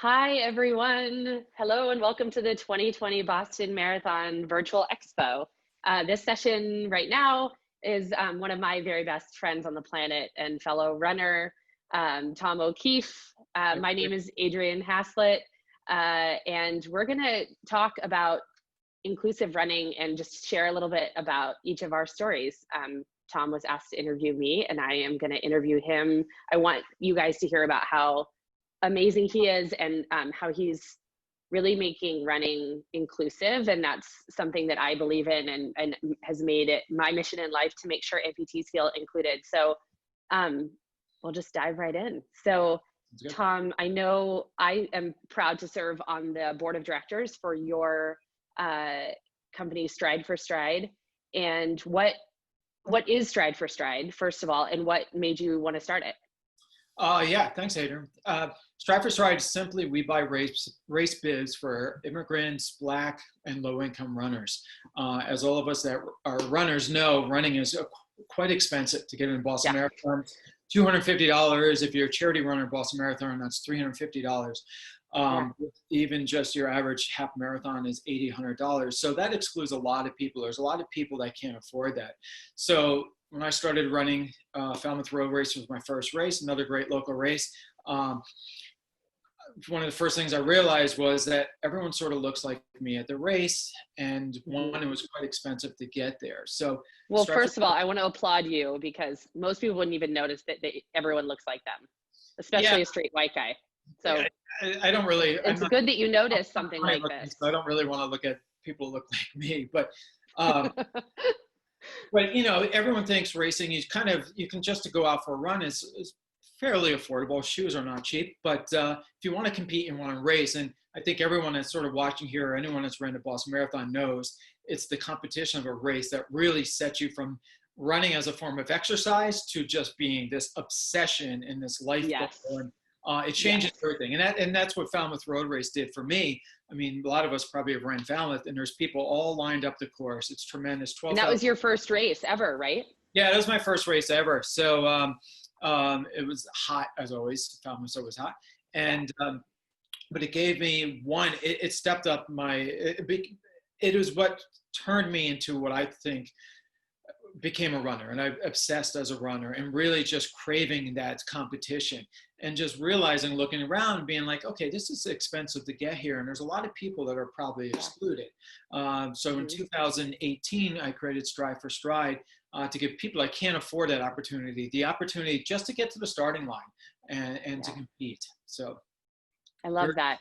Hi, everyone. Hello, and welcome to the 2020 Boston Marathon Virtual Expo. This session right now is one of my very best friends on the planet and fellow runner, Tom O'Keefe. My name is Adrianne Haslet, and we're going to talk about inclusive running and just share a little bit about each of our stories. Tom was asked to interview me, and I am going to interview him. I want you guys to hear about how amazing he is and how he's really making running inclusive, and that's something that I believe in and has made it my mission in life to make sure amputees feel included. So we'll just dive right in. So Tom, I know I am proud to serve on the board of directors for your company Stride for Stride. And what is Stride for Stride, first of all, and what made you want to start it? Yeah, thanks, Adrian. Stride for Stride, simply we buy race bibs for immigrants, Black, and low-income runners. As all of us that are runners know, running is quite expensive to get in Boston Marathon. $250. If you're a charity runner in Boston Marathon, that's $350. Even just your average half marathon is $80, $100. So that excludes a lot of people. There's a lot of people that can't afford that. So when I started running, Falmouth Road Race was my first race, another great local race. One of the first things I realized was that everyone sort of looks like me at the race, and one, it was quite expensive to get there. So, well, first of all, I want to applaud you because most people wouldn't even notice that everyone looks like them, especially a straight white guy. So I don't really. It's good that you noticed something like this. I don't really want to look at people who look like me, but. But everyone thinks racing is you can just to go out for a run is fairly affordable. Shoes are not cheap, but if you want to compete and want to race, and I think everyone that's sort of watching here, or anyone that's ran a Boston Marathon knows it's the competition of a race that really sets you from running as a form of exercise to just being this obsession and this life goal. It changes everything, and that's what Falmouth Road Race did for me. I mean, a lot of us probably have ran Falmouth, and there's people all lined up the course. It's tremendous. 12. And that was your first race ever, right? Yeah, that was my first race ever. So it was hot as always. Falmouth's always hot, and but it gave me it stepped up it was what turned me into what I think became a runner, and I obsessed as a runner and really just craving that competition and just realizing, looking around and being like, okay, this is expensive to get here, and there's a lot of people that are probably excluded. So in 2018, I created Stride for Stride to give people that can't afford that opportunity, the opportunity just to get to the starting line and to compete. So I love that.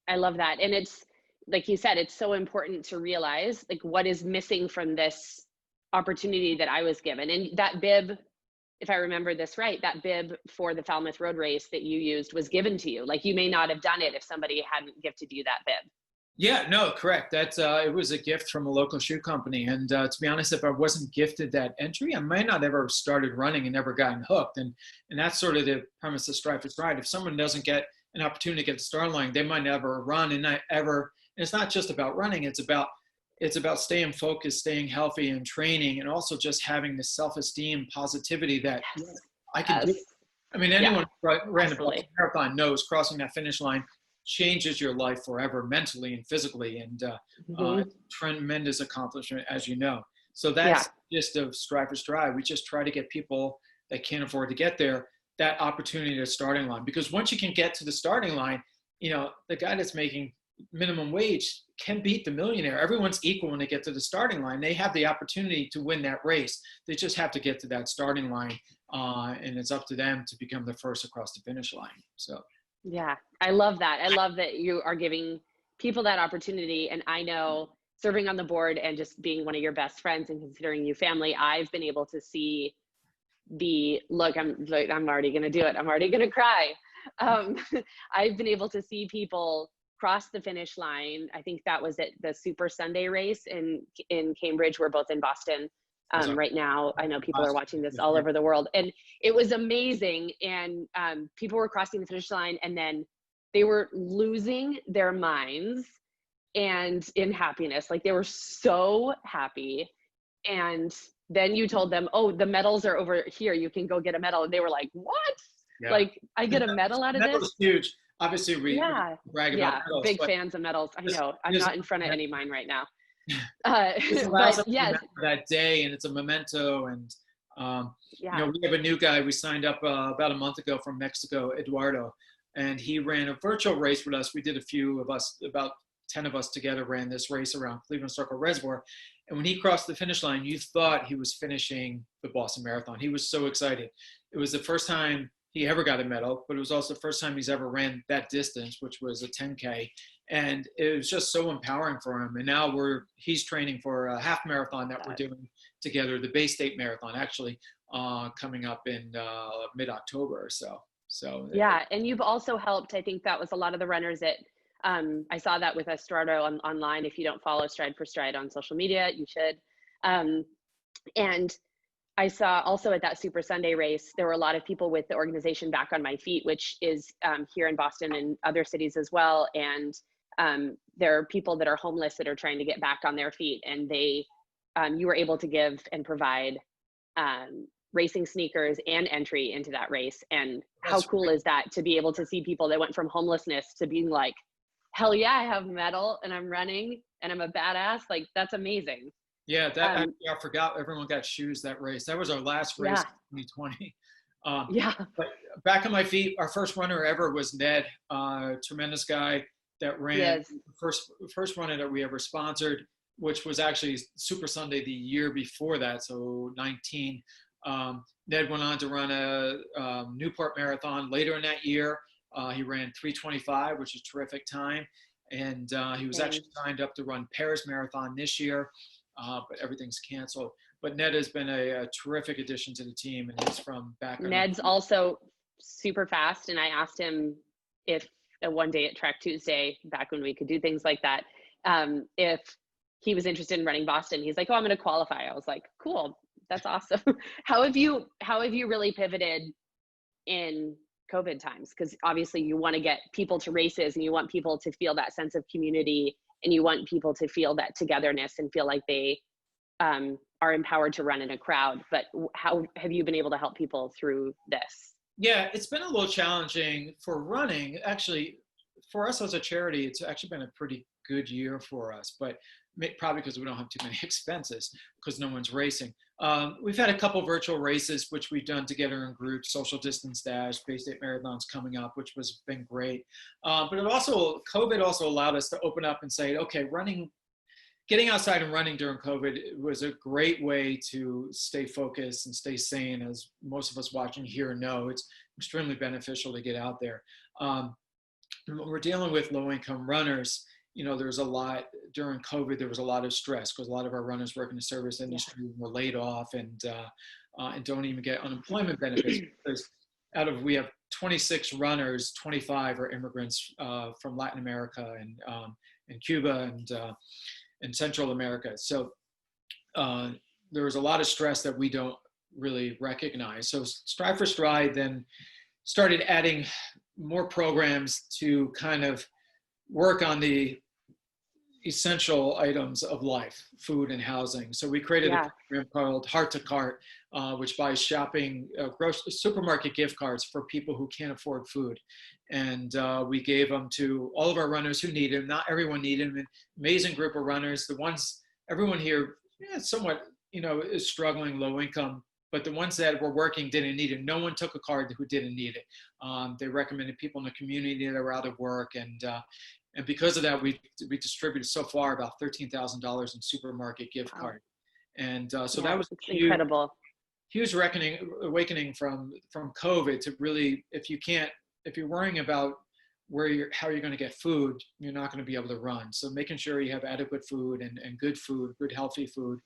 I love that. And it's, like you said, it's so important to realize like what is missing from this opportunity that I was given. And that bib, if I remember this right, that bib for the Falmouth Road Race that you used was given to you. Like you may not have done it if somebody hadn't gifted you that bib. Yeah, no, correct. That it was a gift from a local shoe company. And to be honest, if I wasn't gifted that entry, I might not ever have started running and never gotten hooked. And that's sort of the premise of Stride for Stride. If someone doesn't get an opportunity to get the start line, they might never run and it's not just about running. It's about staying focused, staying healthy, and training, and also just having the self-esteem, positivity that I can do. I mean, anyone who ran a marathon knows crossing that finish line changes your life forever, mentally and physically, and tremendous accomplishment, as you know. So that's just of Stride for Stride. We just try to get people that can't afford to get there that opportunity to the starting line, because once you can get to the starting line, the guy that's making minimum wage can beat the millionaire. Everyone's equal when they get to the starting line. They have the opportunity to win that race. They just have to get to that starting line, and it's up to them to become the first across the finish line. So yeah, I love that. I love that you are giving people that opportunity. And I know, serving on the board and just being one of your best friends and considering you family, I've been able to see I'm already going to do it. I'm already going to cry. I've been able to see people cross the finish line. I think that was at the Super Sunday race in Cambridge. We're both in Boston right now. I know people are watching this all over the world, and it was amazing. And people were crossing the finish line, and then they were losing their minds and in happiness. Like they were so happy. And then you told them, oh, the medals are over here. You can go get a medal. And they were like, what? Yeah. Like, I get a medal out of this? That was huge. obviously we Yeah. brag about Yeah. medals, Big but fans of medals. I this, know. I'm this not in front of any of mine right now. this allows But us to yes. remember that day, and it's a memento. And Yeah. we have a new guy we signed up about a month ago from Mexico, Eduardo, and he ran a virtual race with us. We did a few of us, about 10 of us together, ran this race around Cleveland Circle Reservoir. And when he crossed the finish line, you thought he was finishing the Boston Marathon. He was so excited. It was the first time he ever got a medal, but it was also the first time he's ever ran that distance, which was a 10K. And it was just so empowering for him. And now he's training for a half marathon that we're doing together, the Bay State Marathon, actually, coming up in mid-October or so. So Yeah, and you've also helped. I think that was a lot of the runners that I saw that with Estrado online. If you don't follow Stride for Stride on social media, you should. Um, and I saw also at that Super Sunday race, there were a lot of people with the organization Back on My Feet, which is here in Boston and other cities as well. And there are people that are homeless that are trying to get back on their feet, and you were able to give and provide racing sneakers and entry into that race. And how that's cool is that to be able to see people that went from homelessness to being like, hell yeah, I have medal and I'm running and I'm a badass. Like, that's amazing. yeah. That I forgot everyone got shoes that race. That was our last race Yeah. in 2020. Um, Yeah. but Back on My Feet, our first runner ever was Ned, tremendous guy that ran Yes. the first runner that we ever sponsored, which was actually Super Sunday the year before that, so 19. Ned went on to run a Newport Marathon later in that year. He ran 3:25, which is a terrific time. And he was actually signed up to run Paris Marathon this year, but everything's canceled. But Ned has been a terrific addition to the team, and he's from back on. Ned's also super fast. And I asked him if one day at Track Tuesday, back when we could do things like that, if he was interested in running Boston. He's like, oh, I'm going to qualify. I was like, cool. That's awesome. How have you really pivoted in COVID times? Because obviously you want to get people to races and you want people to feel that sense of community and you want people to feel that togetherness and feel like they are empowered to run in a crowd. But how have you been able to help people through this? Yeah, it's been a little challenging for running. Actually, for us as a charity, it's actually been a pretty good year for us, but probably because we don't have too many expenses because no one's racing. We've had a couple virtual races, which we've done together in groups, social distance dash, Bay State Marathon's coming up, which was been great. But COVID also allowed us to open up and say, okay, getting outside and running during COVID was a great way to stay focused and stay sane. As most of us watching here know, it's extremely beneficial to get out there. When we're dealing with low-income runners, there's a lot during COVID. There was a lot of stress because a lot of our runners work in the service industry were laid off and don't even get unemployment benefits because we have 26 runners, 25 are immigrants from Latin America and Cuba and Central America. So there was a lot of stress that we don't really recognize. So Strive for Stride then started adding more programs to kind of work on the essential items of life, food and housing. So we created a program called Heart to Cart, which buys shopping, supermarket gift cards for people who can't afford food. And we gave them to all of our runners who need them. Not everyone needed them. An amazing group of runners. Everyone here, somewhat, is struggling, low income, but the ones that were working didn't need it. No one took a card who didn't need it. They recommended people in the community that were out of work. And because of that, we distributed so far about $13,000 in supermarket gift card. And so that was incredible. Huge awakening from COVID to really, if you're worrying about how you're going to get food, you're not going to be able to run. So making sure you have adequate food and good food, good healthy food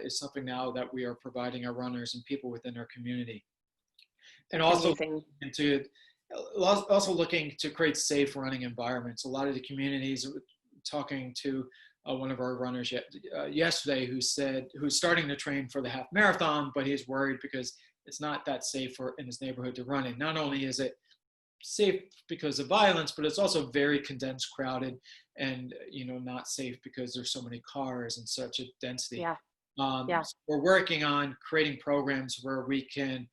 is something now that we are providing our runners and people within our community. And also looking to create safe running environments. A lot of the communities, talking to one of our runners yesterday who's starting to train for the half marathon, but he's worried because it's not that safe in his neighborhood to run in. Not only is it safe because of violence, but it's also very condensed, crowded, and not safe because there's so many cars and such a density. So we're working on creating programs where we can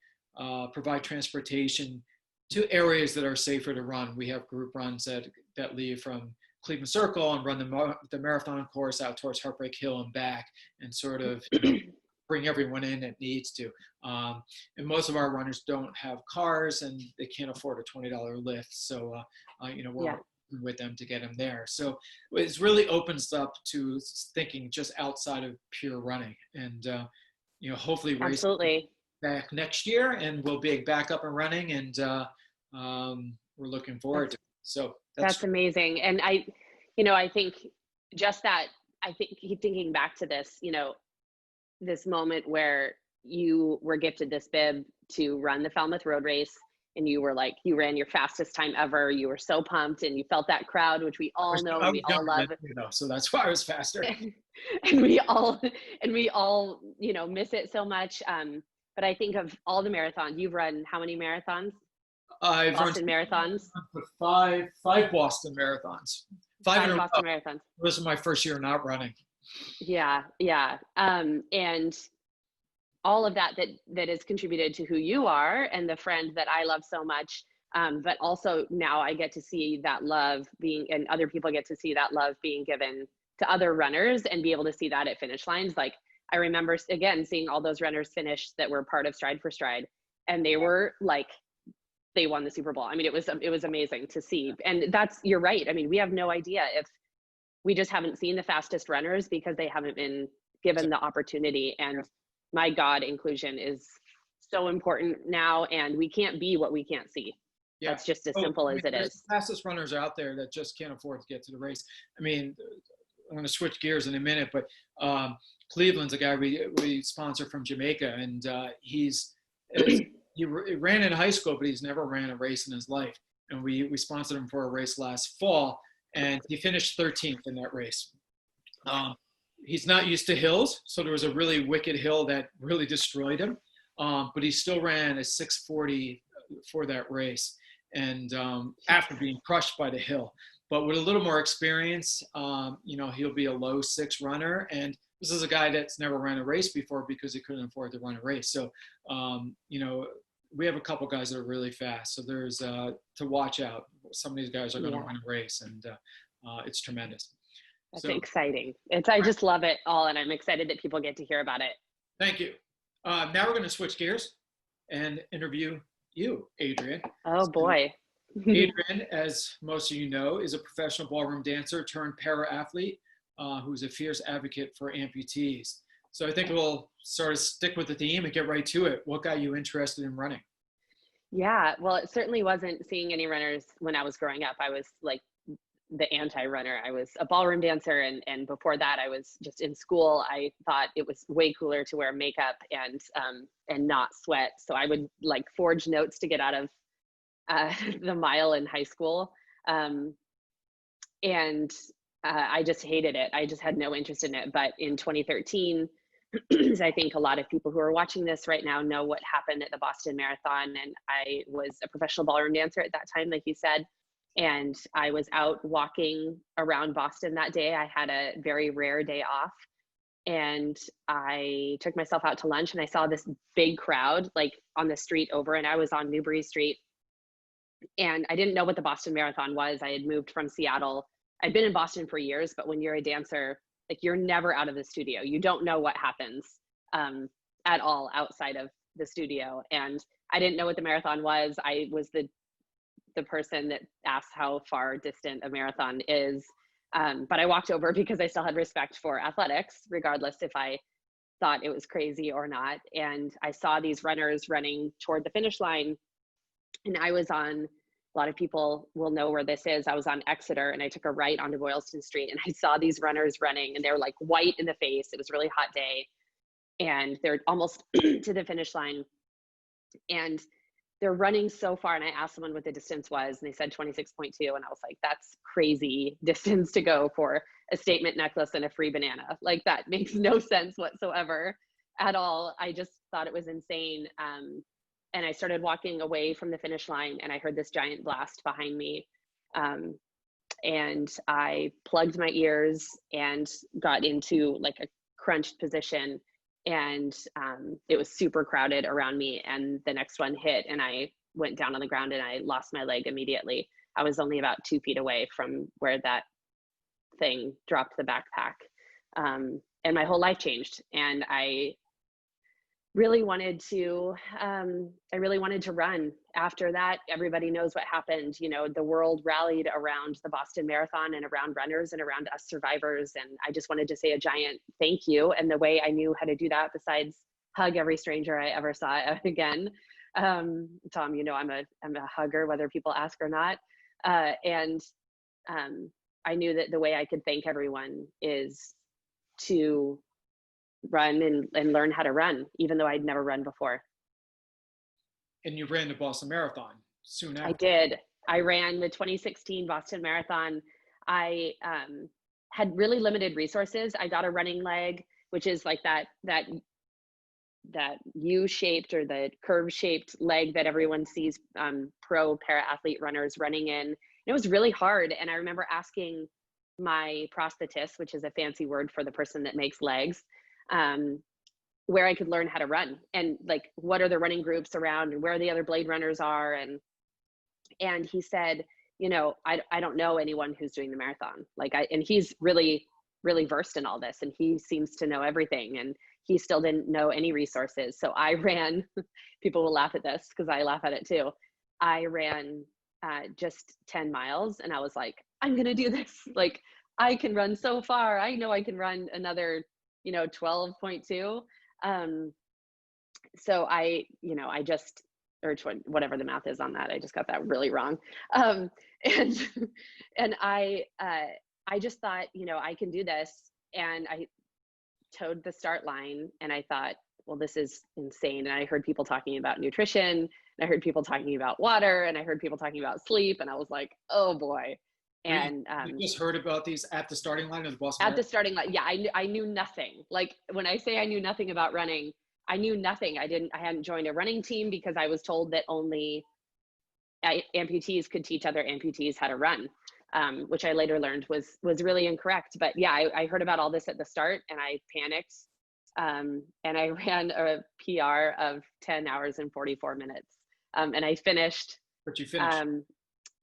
provide transportation to areas that are safer to run. We have group runs that leave from Cleveland Circle and run the marathon course out towards Heartbreak Hill and back, and sort of bring everyone in that needs to. And most of our runners don't have cars and they can't afford a $20 lift. So, we're working with them to get them there. So it really opens up to thinking just outside of pure running. And, hopefully race back next year and we'll be back up and running. And we're looking forward to it. So that's amazing. And I think just that, I keep thinking back to this, this moment where you were gifted this bib to run the Falmouth Road Race, and you ran your fastest time ever. You were so pumped, and you felt that crowd, which we all know and we all love. So that's why I was faster. and we all miss it so much. But I think of all the marathons you've run. How many marathons? I've Boston marathons. Five Boston marathons. Five Boston marathons. This is my first year not running. Yeah. And all of that has contributed to who you are and the friend that I love so much. But also now I get to see that love and other people get to see that love being given to other runners and be able to see that at finish lines. Like I remember again, seeing all those runners finish that were part of Stride for Stride, and they were like, they won the Super Bowl. I mean, it was amazing to see. And you're right. I mean, we have no idea if we just haven't seen the fastest runners because they haven't been given the opportunity. And my God, inclusion is so important now, and we can't be what we can't see. Yeah. That's just as simple as it is. Fastest runners out there that just can't afford to get to the race. I mean, I'm going to switch gears in a minute, but Cleveland's a guy we sponsor from Jamaica, and he ran in high school, but he's never ran a race in his life. And we sponsored him for a race last fall, and he finished 13th in that race. He's not used to hills, so there was a really wicked hill that really destroyed him, but he still ran a 6:40 for that race, and after being crushed by the hill. But with a little more experience, he'll be a low 6 runner, and this is a guy that's never ran a race before because he couldn't afford to run a race. So, we have a couple guys that are really fast, so there's to watch out. Some of these guys are going to run a race, and it's tremendous. That's exciting. I just love it all, and I'm excited that people get to hear about it. Thank you. Now we're going to switch gears and interview you, Adrianne. Oh, boy. Adrianne, as most of you know, is a professional ballroom dancer turned para-athlete who's a fierce advocate for amputees. So I think we'll sort of stick with the theme and get right to it. What got you interested in running? Yeah, well, it certainly wasn't seeing any runners when I was growing up. I was like the anti-runner. I was a ballroom dancer, and before that I was just in school. I thought it was way cooler to wear makeup and not sweat. So I would like forge notes to get out of the mile in high school. And I just hated it. I just had no interest in it. But in 2013, I think a lot of people who are watching this right now know what happened at the Boston Marathon. And I was a professional ballroom dancer at that time, like you said. And I was out walking around Boston that day. I had a very rare day off. And I took myself out to lunch, and I saw this big crowd like on the street over, and I was on Newbury Street. And I didn't know what the Boston Marathon was. I had moved from Seattle. I'd been in Boston for years, but when you're a dancer, like you're never out of the studio. You don't know what happens at all outside of the studio. And I didn't know what the marathon was. I was the person that asked how far distant a marathon is. But I walked over because I still had respect for athletics, regardless if I thought it was crazy or not. And I saw these runners running toward the finish line. And I was on, a lot of people will know where this is. I was on Exeter, and I took a right onto Boylston Street, and I saw these runners running, and they were like white in the face. It was a really hot day, and they're almost to the finish line. And they're running so far, and I asked someone what the distance was, and they said 26.2, and I was like, that's crazy distance to go for a statement necklace and a free banana. Like that makes no sense whatsoever at all. I just thought it was insane. And I started walking away from the finish line, and I heard this giant blast behind me. And I plugged my ears and got into like a crunched position. And it was super crowded around me, and the next one hit, and I went down on the ground and I lost my leg immediately. I was only about 2 feet away from where that thing dropped the backpack. And my whole life changed. And I really wanted to run. After that, everybody knows what happened. You know, the world rallied around the Boston Marathon and around runners and around us survivors. And I just wanted to say a giant thank you. And the way I knew how to do that, besides hug every stranger I ever saw again. Tom, you know, I'm a hugger, whether people ask or not. And I knew that the way I could thank everyone is to run and learn how to run, even though I'd never run before. And you ran the Boston Marathon soon after. I did. I ran the 2016 Boston Marathon. I had really limited resources. I got a running leg, which is like that U-shaped or the curve-shaped leg that everyone sees pro para-athlete runners running in. And it was really hard. And I remember asking my prosthetist, which is a fancy word for the person that makes legs, where I could learn how to run and like, what are the running groups around and where the other blade runners are. And he said, you know, I don't know anyone who's doing the marathon. And he's really, really versed in all this and he seems to know everything. And he still didn't know any resources. So I ran, people will laugh at this because I laugh at it too. I ran just 10 miles and I was like, I'm going to do this. Like, I can run so far. I know I can run another, 12.2. So I just, or whatever the math is on that, I just got that really wrong. And I just thought, I can do this. And I towed the start line and I thought, well, this is insane. And I heard people talking about nutrition and I heard people talking about water and I heard people talking about sleep. And I was like, oh boy. And you just heard about these at the starting line of the Boston At Marathon? the starting line, yeah, I knew nothing. Like when I say I knew nothing about running, I knew nothing. I hadn't joined a running team because I was told that only amputees could teach other amputees how to run, which I later learned was really incorrect. But yeah, I heard about all this at the start and I panicked. And I ran a PR of 10 hours and 44 minutes. And I finished. But you finished.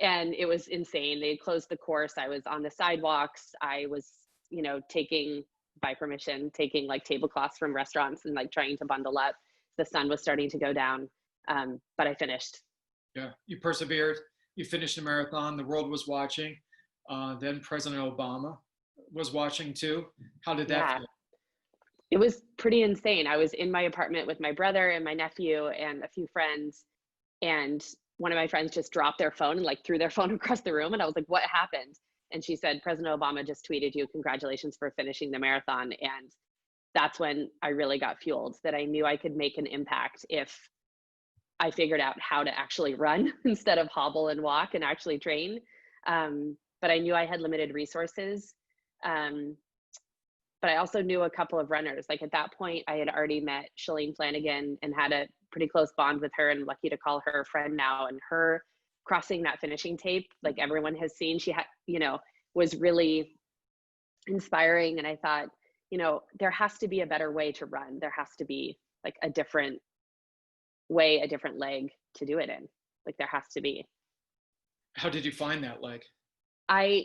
And it was insane. They closed the course. I was on the sidewalks. I was, taking like tablecloths from restaurants and like trying to bundle up. The sun was starting to go down, but I finished. Yeah, you persevered. You finished the marathon. The world was watching. Then President Obama was watching too. How did that feel? It was pretty insane. I was in my apartment with my brother and my nephew and a few friends, and one of my friends just dropped their phone and like threw their phone across the room. And I was like, what happened? And she said, President Obama just tweeted you, congratulations for finishing the marathon. And that's when I really got fueled, that I knew I could make an impact if I figured out how to actually run instead of hobble and walk and actually train. But I knew I had limited resources. But I also knew a couple of runners. Like at that point, I had already met Shalene Flanagan and had a pretty close bond with her, and lucky to call her a friend now. And her crossing that finishing tape, like everyone has seen, she had, was really inspiring. And I thought, there has to be a better way to run. There has to be like a different way, a different leg to do it in. Like there has to be. How did you find that leg? I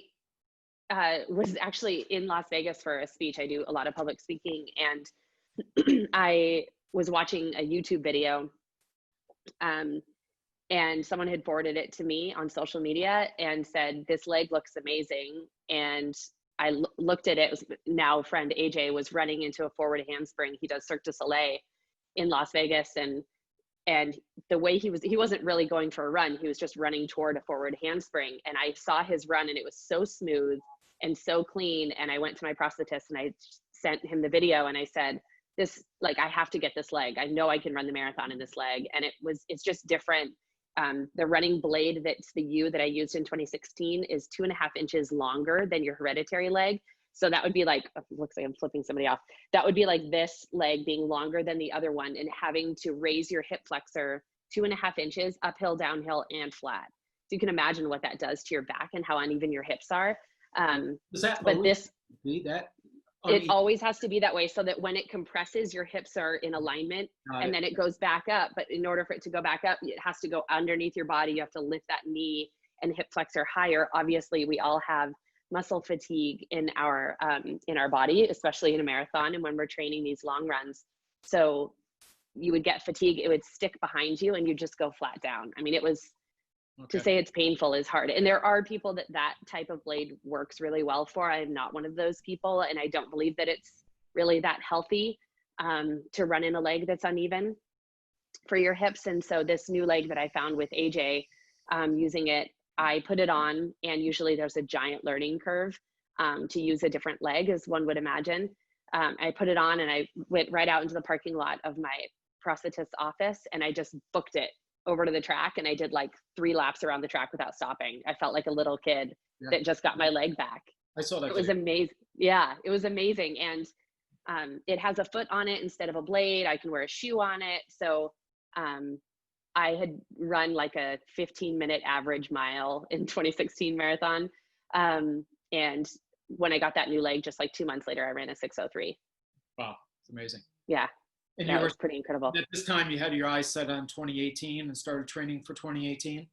was actually in Las Vegas for a speech. I do a lot of public speaking, and I was watching a YouTube video, and someone had forwarded it to me on social media and said, this leg looks amazing. And I looked at it. It was now friend AJ was running into a forward handspring. He does Cirque du Soleil in Las Vegas. And the way he wasn't really going for a run. He was just running toward a forward handspring. And I saw his run and it was so smooth and so clean. And I went to my prosthetist and I sent him the video and I said, I have to get this leg. I know I can run the marathon in this leg. And it's just different. The running blade, that's the U that I used in 2016, is 2.5 inches longer than your hereditary leg. So that would be like, looks like I'm flipping somebody off. That would be like this leg being longer than the other one and having to raise your hip flexor 2.5 inches uphill, downhill, and flat. So you can imagine what that does to your back and how uneven your hips are. Does that but this be that? On It each always has to be that way so that when it compresses, your hips are in alignment side. and then it goes back up. But in order for it to go back up, it has to go underneath your body. You have to lift that knee and hip flexor higher. Obviously, we all have muscle fatigue in our body, especially in a marathon and when we're training these long runs. So you would get fatigue, it would stick behind you and you just go flat down. I mean, it was, to Okay. say it's painful is hard. And there are people that that type of blade works really well for. I'm not one of those people. And I don't believe that it's really that healthy to run in a leg that's uneven for your hips. And so this new leg that I found with AJ, using it, I put it on, and usually there's a giant learning curve to use a different leg, as one would imagine. I put it on and I went right out into the parking lot of my prosthetist's office and I just booked it over to the track, and I did like 3 laps around the track without stopping. I felt like a little kid that just got my leg back. I saw that. It was amazing. Yeah, it was amazing. And it has a foot on it instead of a blade. I can wear a shoe on it. So I had run like a 15-minute average mile in 2016 marathon. And when I got that new leg, just like 2 months later, I ran a 6:03. Wow, it's amazing. Yeah, And that you were was pretty incredible. at this time you had your eyes set on 2018 and started training for 2018.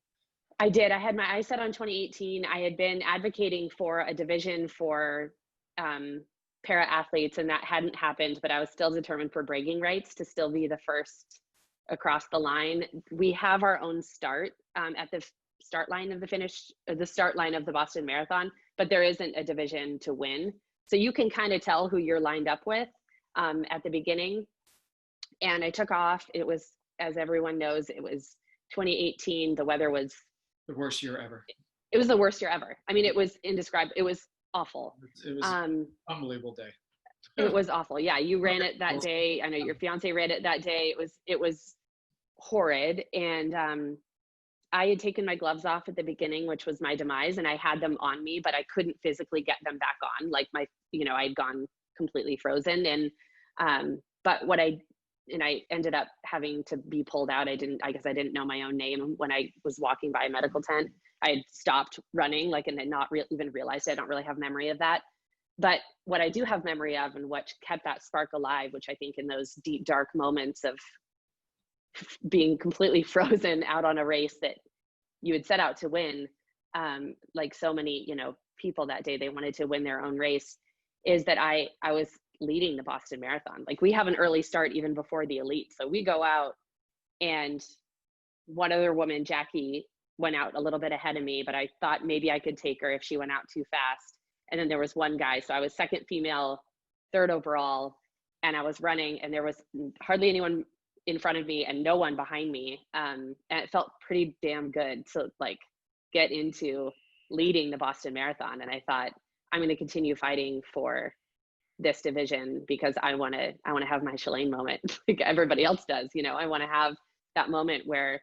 I did. I had my eyes set on 2018. I had been advocating for a division for para athletes, and that hadn't happened, but I was still determined for bragging rights to still be the first across the line. We have our own start at the start line of the start line of the Boston Marathon, but there isn't a division to win. So you can kind of tell who you're lined up with at the beginning. And I took off. It was, as everyone knows, it was 2018. The weather was The worst year ever. it was the worst year ever. I mean, it was indescribable. It was awful. It was an unbelievable day. It was awful. Yeah, you ran it that day. I know your fiance ran it that day. It was horrid. And I had taken my gloves off at the beginning, which was my demise, and I had them on me, but I couldn't physically get them back on. Like I'd gone completely frozen. And but I ended up having to be pulled out. I guess I didn't know my own name when I was walking by a medical tent. I had stopped running, and then not even realized it. I don't really have memory of that. But what I do have memory of, and what kept that spark alive, which I think in those deep, dark moments of being completely frozen out on a race that you had set out to win, like so many, people that day, they wanted to win their own race, is that I was leading the Boston Marathon. Like, we have an early start even before the elite. So we go out, and one other woman, Jackie, went out a little bit ahead of me, but I thought maybe I could take her if she went out too fast. And then there was one guy. So I was second female, third overall, and I was running, and there was hardly anyone in front of me and no one behind me. And it felt pretty damn good to get into leading the Boston Marathon. And I thought, I'm going to continue fighting for this division because I want to have my Shalane moment like everybody else does. I want to have that moment where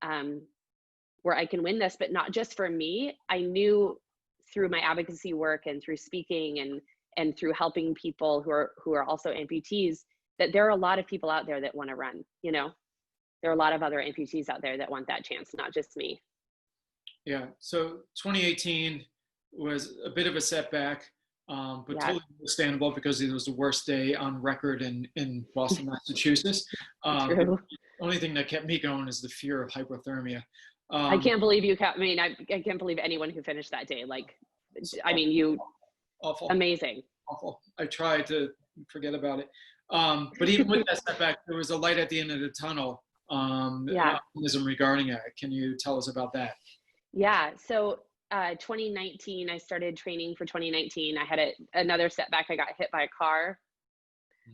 I can win this, but not just for me. I knew through my advocacy work and through speaking and through helping people who are also amputees, that there are a lot of people out there that want to run. There are a lot of other amputees out there that want that chance, not just me. Yeah. So 2018 was a bit of a setback, but totally understandable because it was the worst day on record in Boston, Massachusetts. True. The only thing that kept me going is the fear of hypothermia. I can't believe you kept, I can't believe anyone who finished that day. You, awful, amazing. Awful. I tried to forget about it. But even with that setback, there was a light at the end of the tunnel, optimism regarding it. Can you tell us about that? Yeah. So 2019, I started training for 2019. I had another setback. I got hit by a car.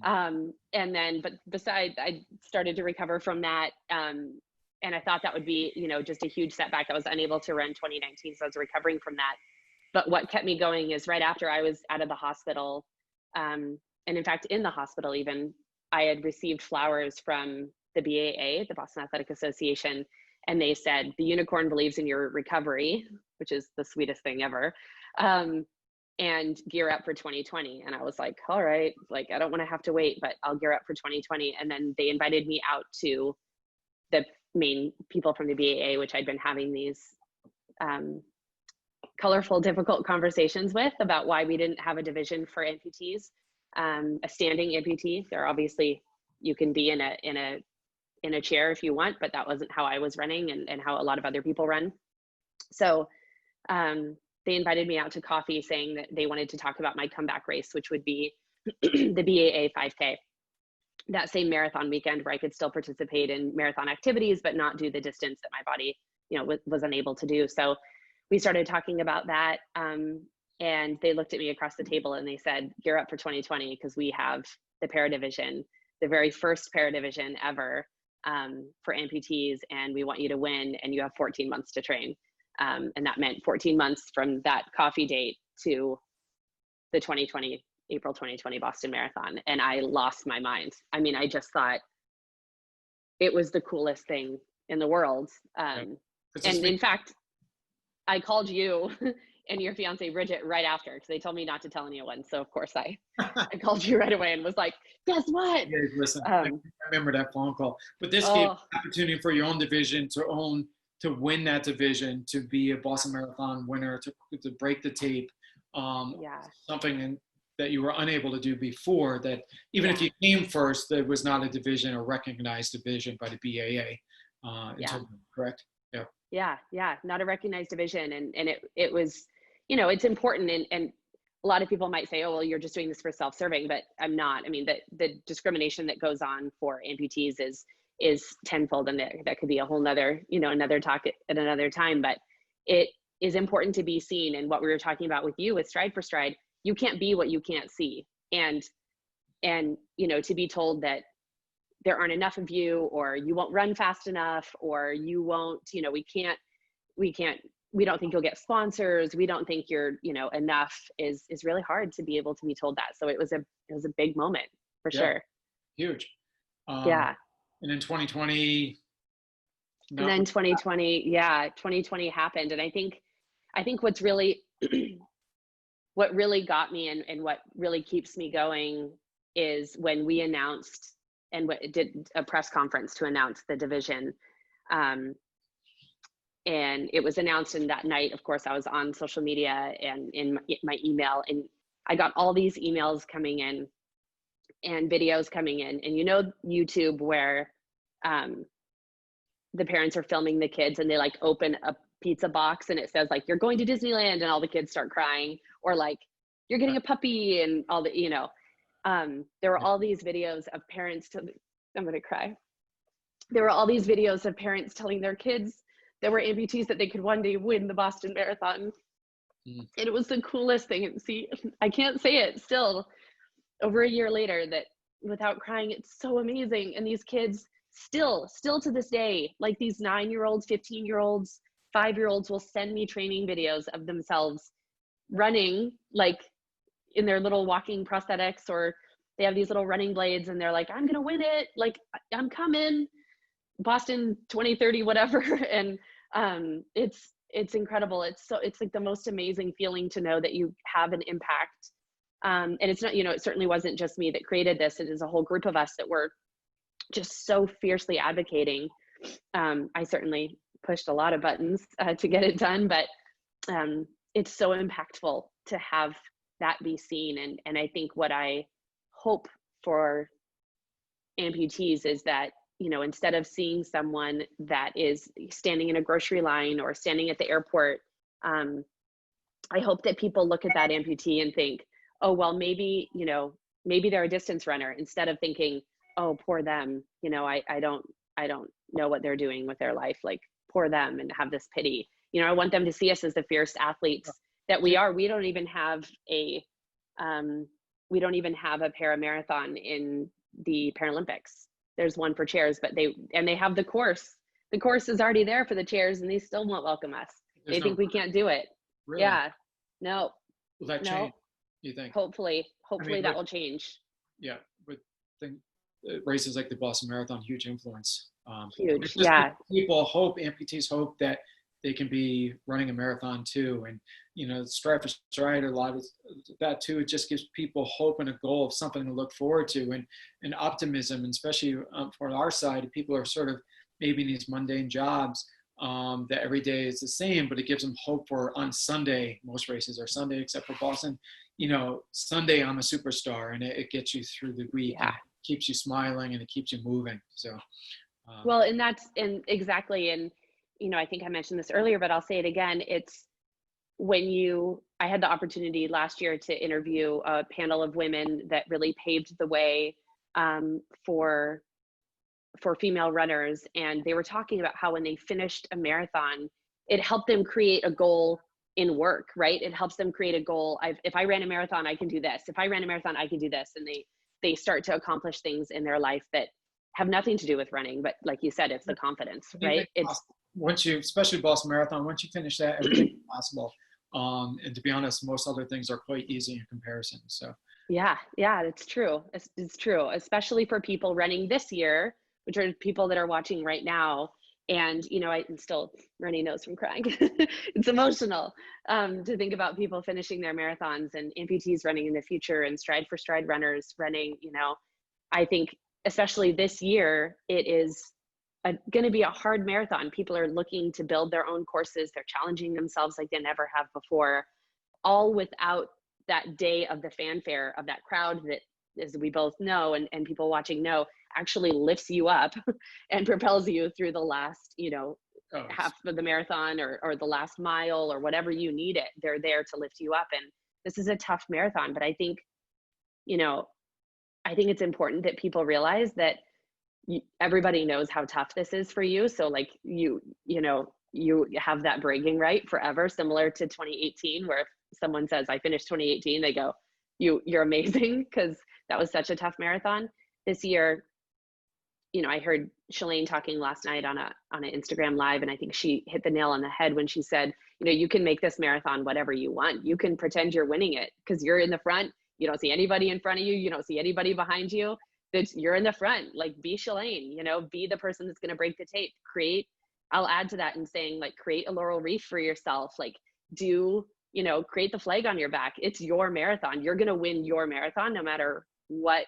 But besides, I started to recover from that. And I thought that would be, just a huge setback. I was unable to run 2019, so I was recovering from that. But what kept me going is right after I was out of the hospital, and in fact, in the hospital even, I had received flowers from the BAA, the Boston Athletic Association, and they said, the unicorn believes in your recovery, which is the sweetest thing ever, and gear up for 2020. And I was like, all right, I don't want to have to wait, but I'll gear up for 2020. And then they invited me out to the main people from the BAA, which I'd been having these colorful, difficult conversations with about why we didn't have a division for amputees. a standing amputee. There are obviously, you can be in a chair if you want, but that wasn't how I was running and how a lot of other people run. So they invited me out to coffee saying that they wanted to talk about my comeback race, which would be the BAA 5K, that same marathon weekend where I could still participate in marathon activities, but not do the distance that my body, was unable to do. So we started talking about that. And they looked at me across the table and they said, "Gear up for 2020 because we have the para division, the very first para division ever for amputees, and we want you to win, and you have 14 months to train." And that meant 14 months from that coffee date to the April 2020 Boston Marathon. And I lost my mind. I mean, I just thought it was the coolest thing in the world. And in fact, I called you and your fiance Bridget right after, because they told me not to tell anyone. So of course I called you right away and was like, "Guess what?" Yeah, listen, I remember that phone call. But this gave opportunity for your own division to win that division, to be a Boston Marathon winner, to break the tape. Something that you were unable to do before, that even if you came first, there was not a division, a recognized division by the BAA. Correct? Yeah. Not a recognized division. And it was, it's important. And a lot of people might say, "Oh, well, you're just doing this for self-serving," but I'm not. I mean, the discrimination that goes on for amputees is tenfold. And that could be a whole nother, another talk at another time, but it is important to be seen. And what we were talking about with you with Stride for Stride, you can't be what you can't see. And to be told that there aren't enough of you, or you won't run fast enough, or you won't, we don't think you'll get sponsors, we don't think you're, enough, is really hard to be able to be told that. So it was a big moment for sure. Huge. And then 2020. And then 2020 happened. And I think what's really, what really got me and what really keeps me going is when we announced and did a press conference to announce the division. And it was announced, and that night, of course, I was on social media and in my email, and I got all these emails coming in and videos coming in, and YouTube, where the parents are filming the kids and they like open a pizza box and it says like, "You're going to Disneyland," and all the kids start crying, or like, "You're getting a puppy," and all the, there were all these videos of parents I'm going to cry. There were all these videos of parents telling their kids that were amputees that they could one day win the Boston Marathon. And it was the coolest thing. And see, I can't say it still over a year later that without crying. It's so amazing. And these kids still to this day, like these 9-year-olds, 15-year-olds, 5-year-olds will send me training videos of themselves running, like in their little walking prosthetics, or they have these little running blades and they're like, "I'm gonna win it, like I'm coming, Boston 2030, whatever." And it's incredible. It's like the most amazing feeling to know that you have an impact. And it's not, it certainly wasn't just me that created this. It is a whole group of us that were just so fiercely advocating. I certainly pushed a lot of buttons to get it done, but it's so impactful to have that be seen. And I think what I hope for amputees is that, instead of seeing someone that is standing in a grocery line or standing at the airport, I hope that people look at that amputee and think, "Oh, well, maybe they're a distance runner," instead of thinking, "Oh, poor them, I don't know what they're doing with their life, like poor them," and have this pity. I want them to see us as the fierce athletes that we are. We don't even have a para-marathon in the Paralympics. There's one for chairs, but they have the course. The course is already there for the chairs, and they still won't welcome us. They think we can't do it. Really? Yeah. No. Will that change, you think? Hopefully that will change. Yeah, but I think races like the Boston Marathon, huge influence. Huge, yeah. Amputees hope that they can be running a marathon too. And, Stride for Stride, a lot of that too, it just gives people hope and a goal of something to look forward to, and optimism, and especially for our side, people are sort of maybe in these mundane jobs that every day is the same, but it gives them hope for on Sunday. Most races are Sunday except for Boston. Sunday I'm a superstar, and it gets you through the week. Yeah. And it keeps you smiling, and it keeps you moving. So, well, and exactly. And, I think I mentioned this earlier, but I'll say it again. It's I had the opportunity last year to interview a panel of women that really paved the way for female runners. And they were talking about how when they finished a marathon, it helped them create a goal in work, right? It helps them create a goal. If I ran a marathon, I can do this. If I ran a marathon, I can do this. And they start to accomplish things in their life that have nothing to do with running. But like you said, it's the confidence, right? It's especially Boston Marathon, once you finish that, everything's possible. And to be honest, most other things are quite easy in comparison. So yeah, it's true. It's true, especially for people running this year, which are people that are watching right now. And, I'm still runny nose from crying. It's emotional to think about people finishing their marathons and amputees running in the future and stride for stride runners running. I think especially this year, it is going to be a hard marathon. People are looking to build their own courses. They're challenging themselves like they never have before, all without that day of the fanfare of that crowd that, as we both know, and people watching know, actually lifts you up and propels you through the last, half of the marathon or the last mile or whatever you need it. They're there to lift you up. And this is a tough marathon, but I think it's important that people realize that everybody knows how tough this is for you. So like you have that bragging right forever, similar to 2018, where if someone says I finished 2018, they go, you're amazing, because that was such a tough marathon. This year, I heard Shalane talking last night on an Instagram live, and I think she hit the nail on the head when she said, you can make this marathon whatever you want. You can pretend you're winning it because you're in the front. You don't see anybody in front of you. You don't see anybody behind you. That you're in the front. Like, be Shalane, be the person that's going to break the tape. I'll add to that in saying, like, create a laurel wreath for yourself. Like, create the flag on your back. It's your marathon. You're going to win your marathon no matter what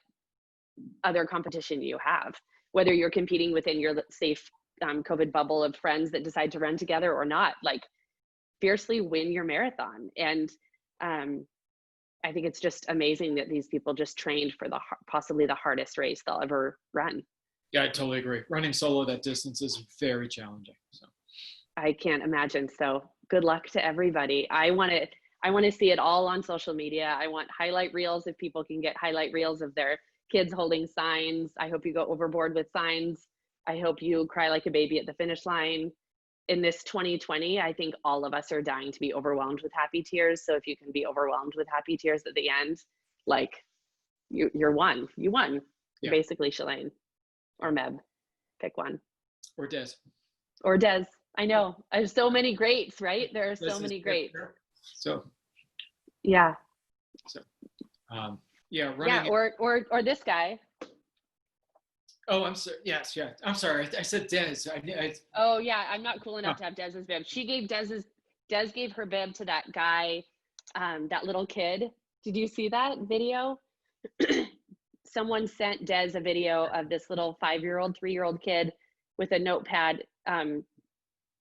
other competition you have, whether you're competing within your safe COVID bubble of friends that decide to run together or not. Like, fiercely win your marathon. And I think it's just amazing that these people just trained for possibly the hardest race they'll ever run. Yeah, I totally agree. Running solo that distance is very challenging. So I can't imagine. So good luck to everybody. I want to see it all on social media. I want highlight reels, if people can get highlight reels of their kids holding signs. I hope you go overboard with signs. I hope you cry like a baby at the finish line. In this 2020, I think all of us are dying to be overwhelmed with happy tears. So if you can be overwhelmed with happy tears at the end, like you won. You won. Yeah. Basically, Shalane or Meb, pick one. Or Des. Or Des. I know. There's so many greats, right? There are so many greats. So. Yeah. So. Yeah. Running. Yeah. Or this guy. Oh, I'm sorry. Yes, yeah. I'm sorry. I said Des. Oh, yeah. I'm not cool enough to have Dez's bib. Des gave her bib to that guy, that little kid. Did you see that video? Someone sent Des a video of this little 5-year-old, 3-year-old kid with a notepad,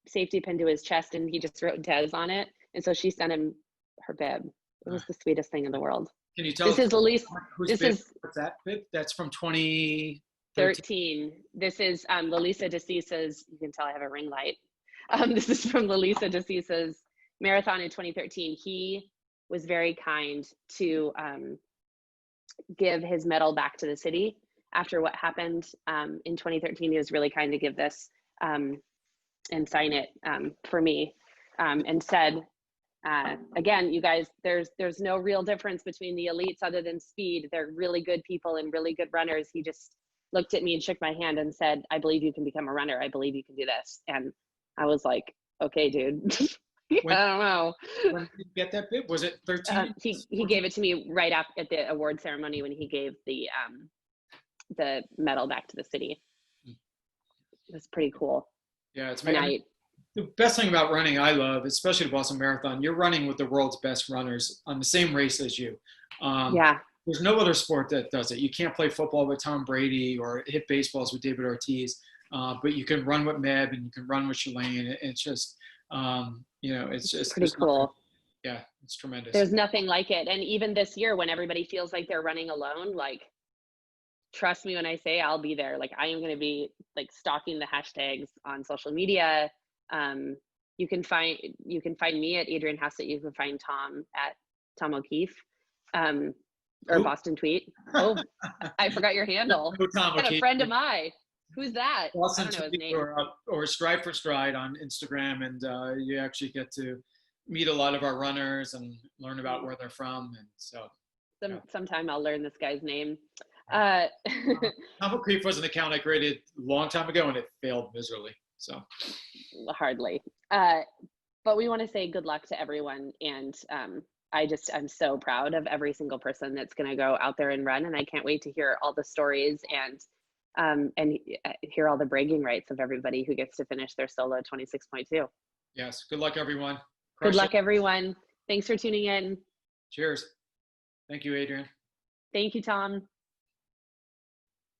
safety pin to his chest, and he just wrote Des on it. And so she sent him her bib. It was the sweetest thing in the world. Can you tell this is Elise? This is what's that bib? That's from 2013. This is Lalisa DeCisa's. You can tell I have a ring light. This is from Lalisa DeCisa's marathon in 2013. He was very kind to give his medal back to the city after what happened in 2013. He was really kind to give this and sign it for me, and said, again, you guys, there's no real difference between the elites other than speed. They're really good people and really good runners. He just looked at me and shook my hand and said, I believe you can become a runner. I believe you can do this. And I was like, okay, dude. I don't know. When did you get that bib? Was it 13? He gave it to me right at the award ceremony when he gave the medal back to the city. It was pretty cool. Yeah, it's amazing. The best thing about running, I love, especially the Boston Marathon, you're running with the world's best runners on the same race as you. Yeah. There's no other sport that does it. You can't play football with Tom Brady or hit baseballs with David Ortiz, but you can run with Meb and you can run with Shalane. It's just, it's just pretty cool. Yeah, it's tremendous. There's nothing like it. And even this year, when everybody feels like they're running alone, like, trust me when I say I'll be there. Like, I am going to be like stalking the hashtags on social media. Um, you can find me at Adrianne Haslet. You can find Tom at Tom O'Keefe, or Who? Boston Tweet. Oh, I forgot your handle. Who, Tom And a O'Keefe? friend of mine. Who's that? I Boston don't know his Tweet name. or Stride for Stride on Instagram, and you actually get to meet a lot of our runners and learn about where they're from, and so. Sometime I'll learn this guy's name. Tom O'Keefe was an account I created a long time ago, and it failed miserably. So hardly. But we want to say good luck to everyone, and I'm so proud of every single person that's going to go out there and run, and I can't wait to hear all the stories and hear all the bragging rights of everybody who gets to finish their solo 26.2. yes, good luck, everyone. Good luck, everyone. Thanks for tuning in. Cheers. Thank you, Adrianne. Thank you, Tom.